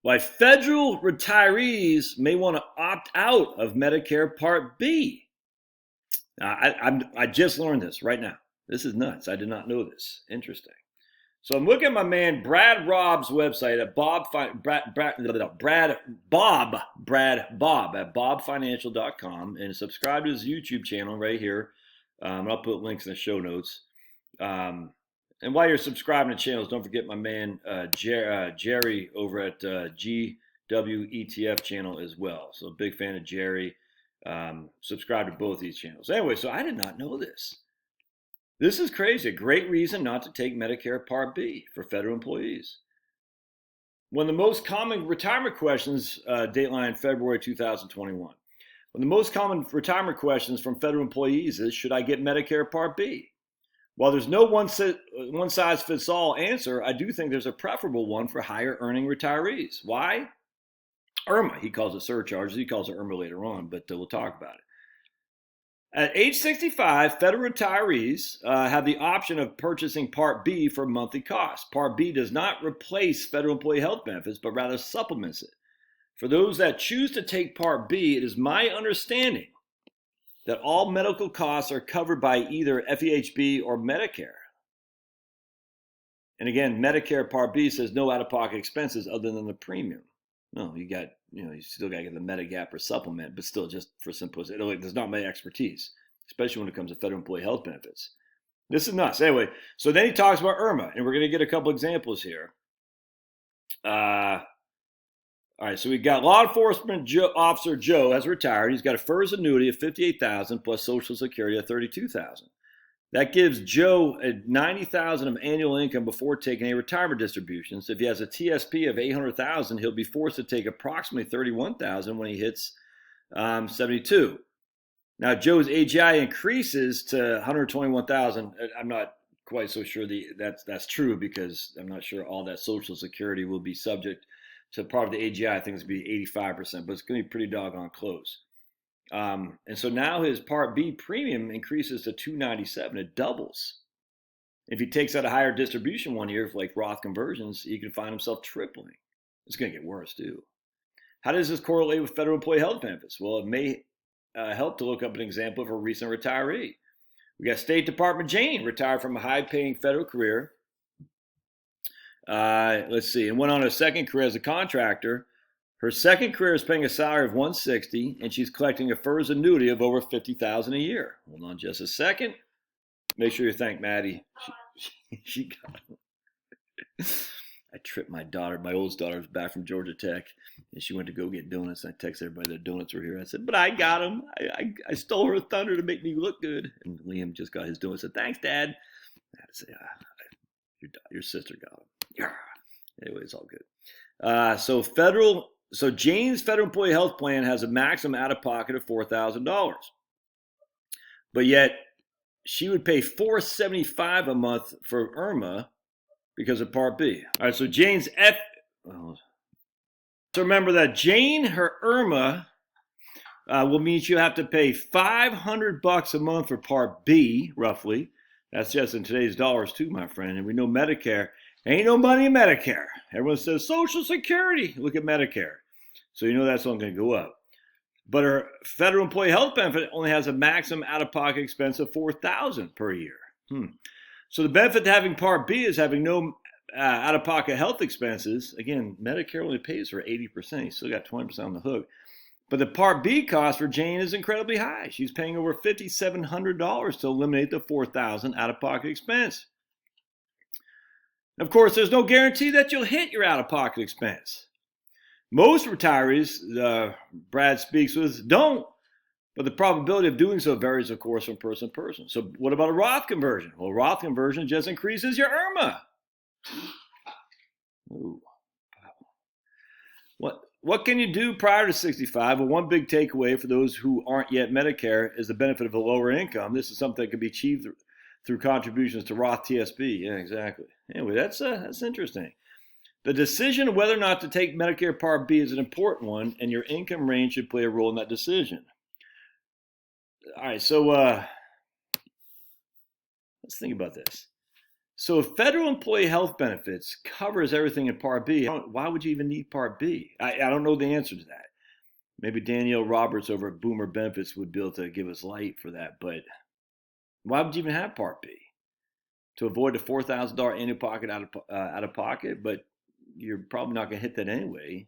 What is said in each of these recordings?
Why federal retirees may want to opt out of Medicare Part B. I just learned this right now. This is nuts. I did not know this. Interesting. So I'm looking at my man Brad Rob's website at bobfinancial.com and subscribe to his YouTube channel right here. I'll put links in the show notes. And while you're subscribing to channels, don't forget my man Jerry over at GWETF channel as well. So big fan of Jerry. Subscribe to both these channels. Anyway, so I did not know this. This is crazy. A great reason not to take Medicare Part B for federal employees. One of the most common retirement questions, Dateline February 2021. One of the most common retirement questions from federal employees is, should I get Medicare Part B? While there's no one-size-fits-all answer, I do think there's a preferable one for higher-earning retirees. Why? IRMA, he calls it surcharges. He calls it IRMA later on, but we'll talk about it. At age 65, federal retirees have the option of purchasing Part B for monthly costs. Part B does not replace federal employee health benefits, but rather supplements it. For those that choose to take Part B, it is my understanding that all medical costs are covered by either FEHB or Medicare. And again, Medicare Part B says no out-of-pocket expenses other than the premium. No, you still got to get the Medigap or supplement, but still, just for simplicity, there's not my expertise, especially when it comes to federal employee health benefits. This is nuts. Anyway, so then he talks about IRMA, and we're going to get a couple examples here. All right, so we got law enforcement officer Joe has retired. He's got a FERS annuity of $58,000 plus Social Security of $32,000. That gives Joe $90,000 of annual income before taking any retirement distributions. If he has a TSP of $800,000, he'll be forced to take approximately $31,000 when he hits 72. Now, Joe's AGI increases to $121,000. I'm not quite so sure that's true, because I'm not sure all that Social Security will be subject to part of the AGI. I think it's going to be 85%, but it's going to be pretty doggone close. And so now his Part B premium increases to $297. It doubles. If he takes out a higher distribution one year, like Roth conversions, he can find himself tripling. It's going to get worse too. How does this correlate with federal employee health benefits? Well, it may help to look up an example of a recent retiree. We got State Department Jane, retired from a high-paying federal career. Let's see, and went on a second career as a contractor. Her second career is paying a salary of $160,000, and she's collecting a FERS annuity of over $50,000 a year. Hold on just a second. Make sure you thank Maddie. She got him. I tripped my oldest daughter was back from Georgia Tech, and she went to go get donuts. And I texted everybody that donuts were here. I said, but I got them. I stole her thunder to make me look good. And Liam just got his donuts. I said, thanks, Dad. I had to say, your sister got them. Yeah. Anyway, it's all good. So Jane's federal employee health plan has a maximum out-of-pocket of $4,000. But yet she would pay $475 a month for IRMA because of Part B. All right, so Jane's so remember that Jane, her IRMA will mean she'll have to pay $500 a month for Part B, roughly. That's just in today's dollars too, my friend. And we know Medicare, ain't no money in Medicare. Everyone says Social Security. Look at Medicare. So you know that's only going to go up. But her federal employee health benefit only has a maximum out-of-pocket expense of $4,000 per year. So the benefit to having Part B is having no out-of-pocket health expenses. Again, Medicare only pays for 80%. You still got 20% on the hook. But the Part B cost for Jane is incredibly high. She's paying over $5,700 to eliminate the $4,000 out-of-pocket expense. Of course, there's no guarantee that you'll hit your out-of-pocket expense. Most retirees, Brad speaks with, don't, but the probability of doing so varies, of course, from person to person. So what about a Roth conversion? Well, Roth conversion just increases your IRMA. Ooh. What can you do prior to 65? Well, one big takeaway for those who aren't yet Medicare is the benefit of a lower income. This is something that can be achieved through contributions to Roth TSB. Yeah, exactly. Anyway, that's interesting. The decision of whether or not to take Medicare Part B is an important one, and your income range should play a role in that decision. All right, so let's think about this. So if federal employee health benefits covers everything in Part B, why would you even need Part B? I don't know the answer to that. Maybe Danielle Roberts over at Boomer Benefits would be able to give us light for that. But why would you even have Part B? To avoid a $4,000 annual pocket out of pocket, but you're probably not going to hit that anyway.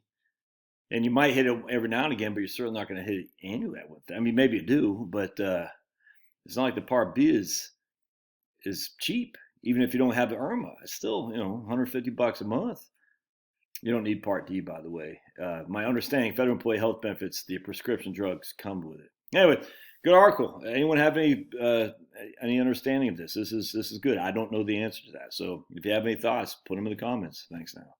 And you might hit it every now and again, but you're certainly not going to hit it annually. I mean, maybe you do, but it's not like the Part B is cheap. Even if you don't have the IRMA, it's still $150 a month. You don't need Part D, by the way. My understanding, federal employee health benefits, the prescription drugs come with it. Anyway, good article. Anyone have any understanding of this? This is good. I don't know the answer to that. So if you have any thoughts, put them in the comments. Thanks now.